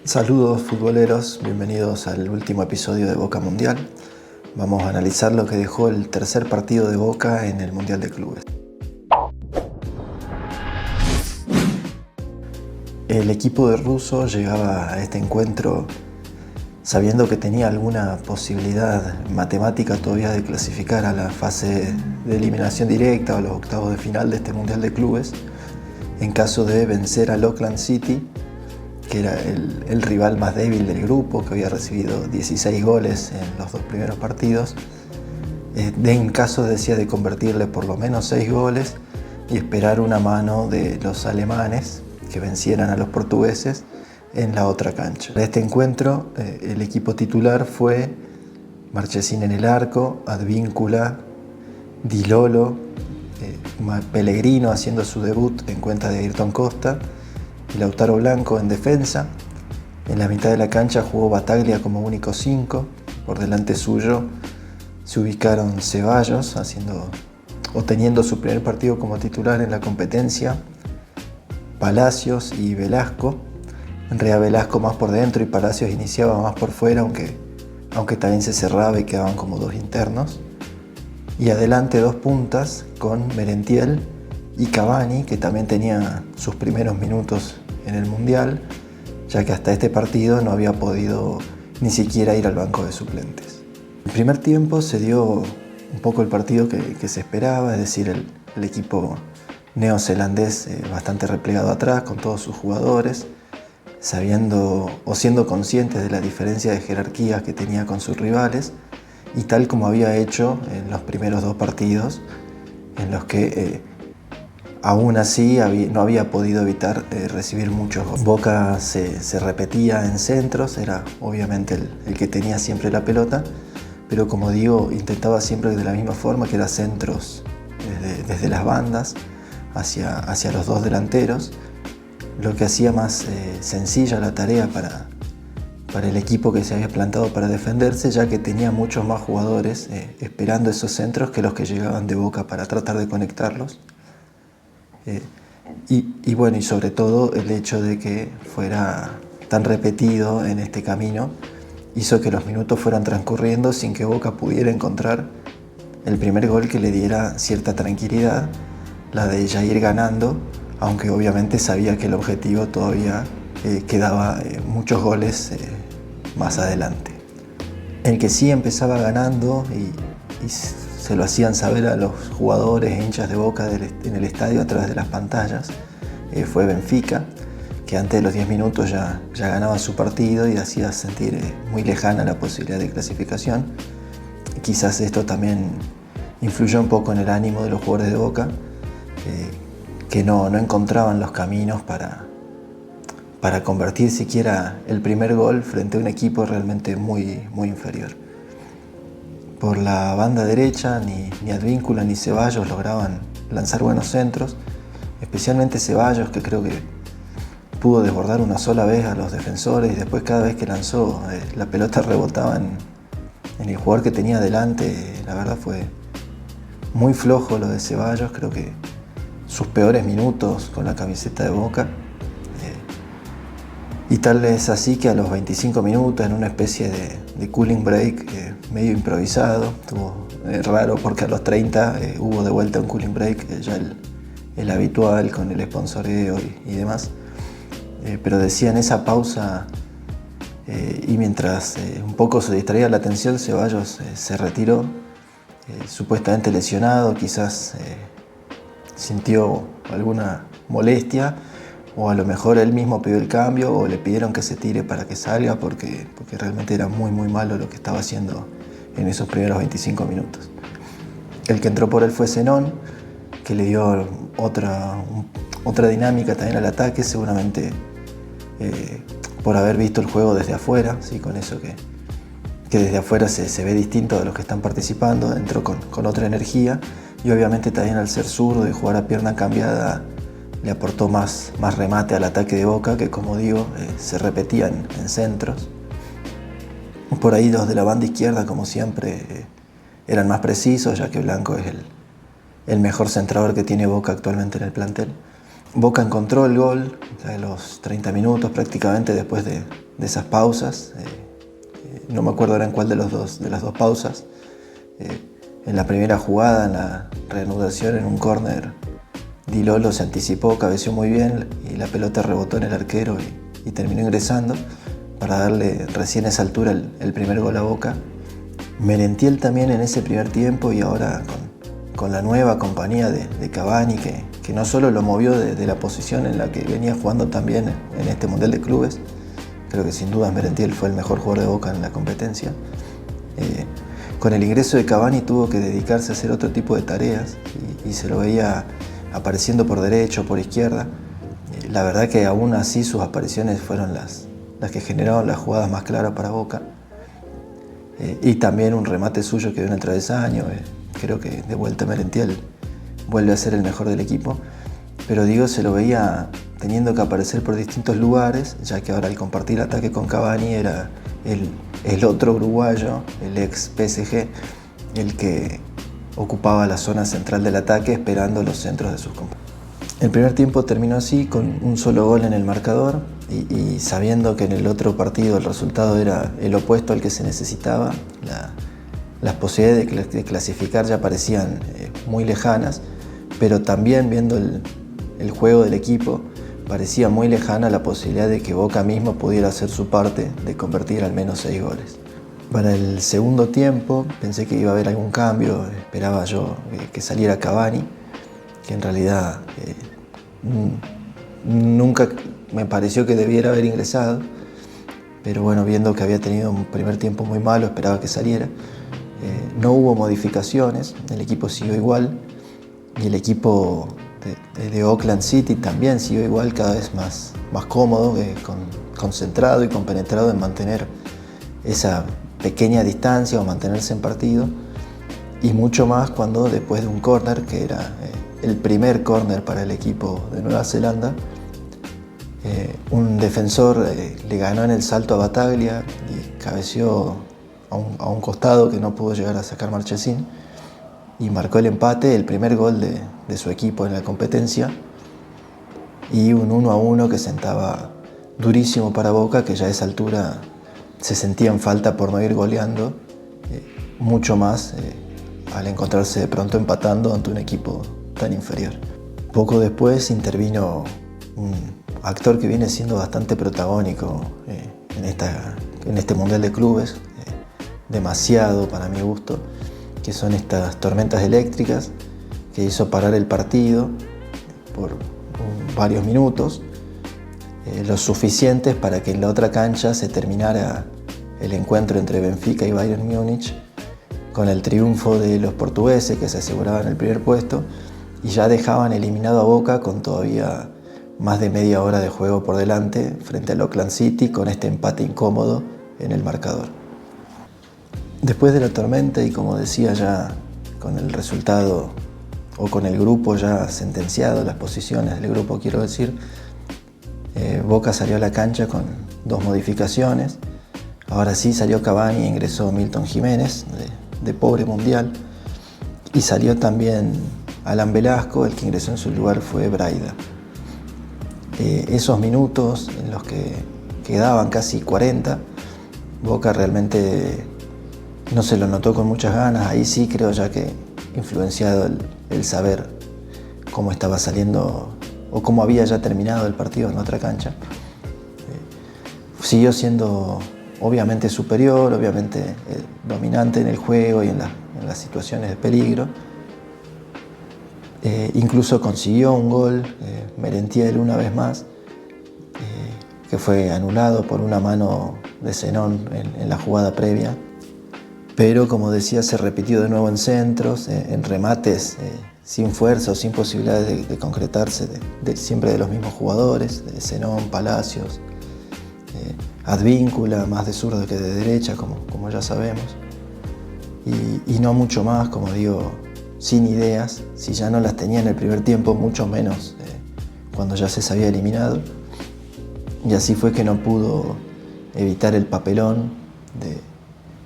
Saludos futboleros, bienvenidos al último episodio de Boca Mundial. Vamos a analizar lo que dejó el tercer partido de Boca en el Mundial de Clubes. El equipo de Russo llegaba a este encuentro sabiendo que tenía alguna posibilidad matemática todavía de clasificar a la fase de eliminación directa o a los octavos de final de este Mundial de Clubes en caso de vencer al Auckland City, que era el rival más débil del grupo, que había recibido 16 goles en los dos primeros partidos. En caso de convertirle por lo menos 6 goles y esperar una mano de los alemanes que vencieran a los portugueses en la otra cancha. En este encuentro el equipo titular fue Marchesín en el arco, Advíncula, Di Lolo, Pellegrino haciendo su debut en cuenta de Ayrton Costa, y Lautaro Blanco en defensa. En la mitad de la cancha jugó Bataglia como único 5. Por delante suyo se ubicaron Ceballos teniendo su primer partido como titular en la competencia, Palacios y Velasco. En realidad Velasco más por dentro y Palacios iniciaba más por fuera, aunque también se cerraba y quedaban como dos internos. Y adelante dos puntas con Merentiel y Cavani, que también tenía sus primeros minutos en el Mundial, ya que hasta este partido no había podido ni siquiera ir al banco de suplentes. En el primer tiempo se dio un poco el partido que se esperaba, es decir, el equipo neozelandés bastante replegado atrás con todos sus jugadores, sabiendo o siendo conscientes de la diferencia de jerarquía que tenía con sus rivales, y tal como había hecho en los primeros dos partidos, en los que aún así no había podido evitar recibir muchos goles. Boca se repetía en centros, era obviamente el que tenía siempre la pelota, pero como digo, intentaba siempre de la misma forma, que era centros desde las bandas hacia los dos delanteros, lo que hacía más sencilla la tarea para el equipo que se había plantado para defenderse, ya que tenía muchos más jugadores esperando esos centros que los que llegaban de Boca para tratar de conectarlos. Y sobre todo el hecho de que fuera tan repetido en este camino hizo que los minutos fueran transcurriendo sin que Boca pudiera encontrar el primer gol que le diera cierta tranquilidad, la de ya ir ganando, aunque obviamente sabía que el objetivo todavía quedaba muchos goles más adelante. El que sí empezaba ganando y se lo hacían saber a los jugadores e hinchas de Boca en el estadio a través de las pantallas, fue Benfica, que antes de los 10 minutos ya ganaba su partido y hacía sentir muy lejana la posibilidad de clasificación. Quizás esto también influyó un poco en el ánimo de los jugadores de Boca, que no encontraban los caminos para convertir siquiera el primer gol frente a un equipo realmente muy, muy inferior. Por la banda derecha ni Advíncula ni Ceballos lograban lanzar buenos centros, especialmente Ceballos, que creo que pudo desbordar una sola vez a los defensores, y después cada vez que lanzó la pelota rebotaba en el jugador que tenía delante. La verdad fue muy flojo lo de Ceballos, creo que sus peores minutos con la camiseta de Boca. Y tal es así que a los 25 minutos, en una especie de cooling break medio improvisado, estuvo raro porque a los 30 hubo de vuelta un cooling break, ya el habitual con el sponsoreo y demás. Pero decía, en esa pausa y mientras un poco se distraía la atención, Ceballos se retiró, supuestamente lesionado, quizás sintió alguna molestia, o a lo mejor él mismo pidió el cambio o le pidieron que se tire para que salga, porque realmente era muy muy malo lo que estaba haciendo en esos primeros 25 minutos. El que entró por él fue Zenón, que le dio otra dinámica también al ataque, seguramente por haber visto el juego desde afuera, ¿sí? Con eso que desde afuera se ve distinto a los que están participando, entró con otra energía, y obviamente también al ser zurdo y jugar a pierna cambiada le aportó más remate al ataque de Boca, que como digo se repetían en centros. Por ahí los de la banda izquierda, como siempre, eran más precisos, ya que Blanco es el mejor centrador que tiene Boca actualmente en el plantel. Boca encontró el gol a los 30 minutos prácticamente, después de esas pausas. No me acuerdo ahora en cuál de las dos pausas. En la primera jugada, en la reanudación, en un córner, Di Lolo se anticipó, cabeció muy bien y la pelota rebotó en el arquero y terminó ingresando para darle recién a esa altura el primer gol a Boca. Merentiel también en ese primer tiempo, y ahora con la nueva compañía de Cavani, que no solo lo movió de la posición en la que venía jugando también en este Mundial de Clubes. Creo que sin duda Merentiel fue el mejor jugador de Boca en la competencia. Con el ingreso de Cavani tuvo que dedicarse a hacer otro tipo de tareas y se lo veía apareciendo por derecha o por izquierda. La verdad que aún así sus apariciones fueron las que generaron las jugadas más claras para Boca. Y también un remate suyo que dio en el travesaño. Creo que de vuelta Merentiel vuelve a ser el mejor del equipo. Pero digo, se lo veía teniendo que aparecer por distintos lugares, ya que ahora al compartir ataque con Cavani era el otro uruguayo, el ex PSG, el que ocupaba la zona central del ataque esperando los centros de sus compañeros. El primer tiempo terminó así, con un solo gol en el marcador y sabiendo que en el otro partido el resultado era el opuesto al que se necesitaba. Las posibilidades de clasificar ya parecían muy lejanas, pero también viendo el juego del equipo parecía muy lejana la posibilidad de que Boca mismo pudiera hacer su parte de convertir al menos 6 goles. Para el segundo tiempo pensé que iba a haber algún cambio, esperaba yo que saliera Cavani, que en realidad nunca me pareció que debiera haber ingresado, pero bueno, viendo que había tenido un primer tiempo muy malo, esperaba que saliera. No hubo modificaciones, el equipo siguió igual y el equipo de Auckland City también siguió igual, cada vez más cómodo, concentrado y compenetrado en mantener esa pequeña distancia o mantenerse en partido, y mucho más cuando después de un córner, que era el primer córner para el equipo de Nueva Zelanda, un defensor le ganó en el salto a Bataglia y cabeció a un costado que no pudo llegar a sacar Marchesín y marcó el empate, el primer gol de su equipo en la competencia, y un 1-1 que sentaba durísimo para Boca, que ya a esa altura se sentía en falta por no ir goleando mucho más al encontrarse de pronto empatando ante un equipo tan inferior. Poco después intervino un actor que viene siendo bastante protagónico en este Mundial de Clubes, demasiado para mi gusto, que son estas tormentas eléctricas, que hizo parar el partido por varios minutos, los suficientes para que en la otra cancha se terminara el encuentro entre Benfica y Bayern Múnich con el triunfo de los portugueses, que se aseguraban el primer puesto y ya dejaban eliminado a Boca con todavía más de media hora de juego por delante frente al Auckland City, con este empate incómodo en el marcador. Después de la tormenta, y como decía, ya con el resultado o con el grupo ya sentenciado, las posiciones del grupo quiero decir, Boca salió a la cancha con 2 modificaciones. Ahora sí salió Cavani e ingresó Milton Jiménez, de pobre mundial, y salió también Alan Velasco. El que ingresó en su lugar fue Braida. Esos minutos en los que quedaban casi 40, Boca realmente no se lo notó con muchas ganas. Ahí sí creo ya que influenciado el saber cómo estaba saliendo o cómo había ya terminado el partido en otra cancha. Siguió siendo obviamente superior, obviamente dominante en el juego y en las situaciones de peligro. Incluso consiguió un gol, Merentiel una vez más, que fue anulado por una mano de Zenón en la jugada previa. Pero como decía, se repitió de nuevo en centros, en remates sin fuerza o sin posibilidades de concretarse, siempre de los mismos jugadores, de Zenón, Palacios, Advíncula, más de zurda que de derecha, como ya sabemos. Y no mucho más, como digo, sin ideas. Si ya no las tenía en el primer tiempo, mucho menos cuando ya se había eliminado. Y así fue que no pudo evitar el papelón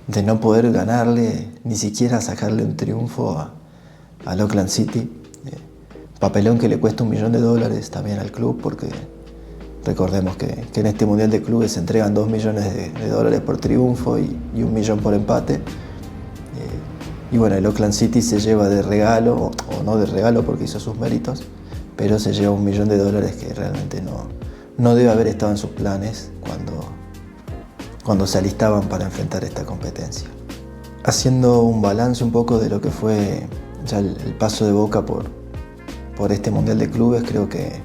de no poder ganarle, ni siquiera sacarle un triunfo al Auckland City. Papelón que le cuesta $1 millón también al club, porque Recordemos que en este Mundial de Clubes se entregan 2 millones de dólares por triunfo y 1 millón por empate. Y bueno, el Auckland City se lleva de regalo, o no de regalo porque hizo sus méritos, pero se lleva 1 millón de dólares que realmente no debe haber estado en sus planes cuando se alistaban para enfrentar esta competencia. Haciendo un balance un poco de lo que fue ya el paso de Boca por este Mundial de Clubes, creo que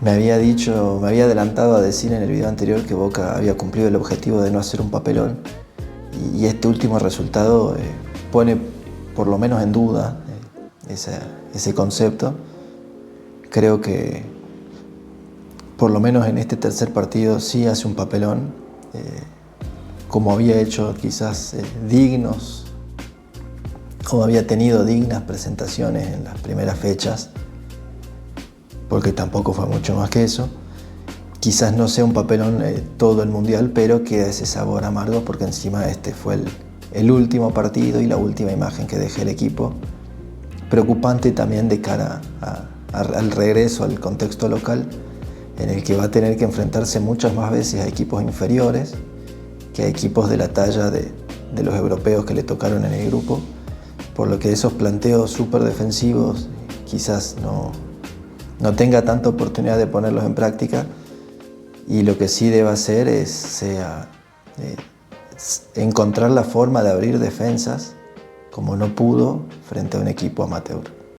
me había adelantado a decir en el video anterior que Boca había cumplido el objetivo de no hacer un papelón, y este último resultado pone por lo menos en duda ese concepto. Creo que por lo menos en este tercer partido sí hace un papelón, como había hecho quizás dignos, como había tenido dignas presentaciones en las primeras fechas, porque tampoco fue mucho más que eso. Quizás no sea un papelón todo el Mundial, pero queda ese sabor amargo porque encima este fue el último partido y la última imagen que deje el equipo. Preocupante también de cara al regreso al contexto local, en el que va a tener que enfrentarse muchas más veces a equipos inferiores que a equipos de la talla de los europeos que le tocaron en el grupo, por lo que esos planteos súper defensivos quizás no tenga tanta oportunidad de ponerlos en práctica, y lo que sí debe hacer es encontrar la forma de abrir defensas como no pudo frente a un equipo amateur.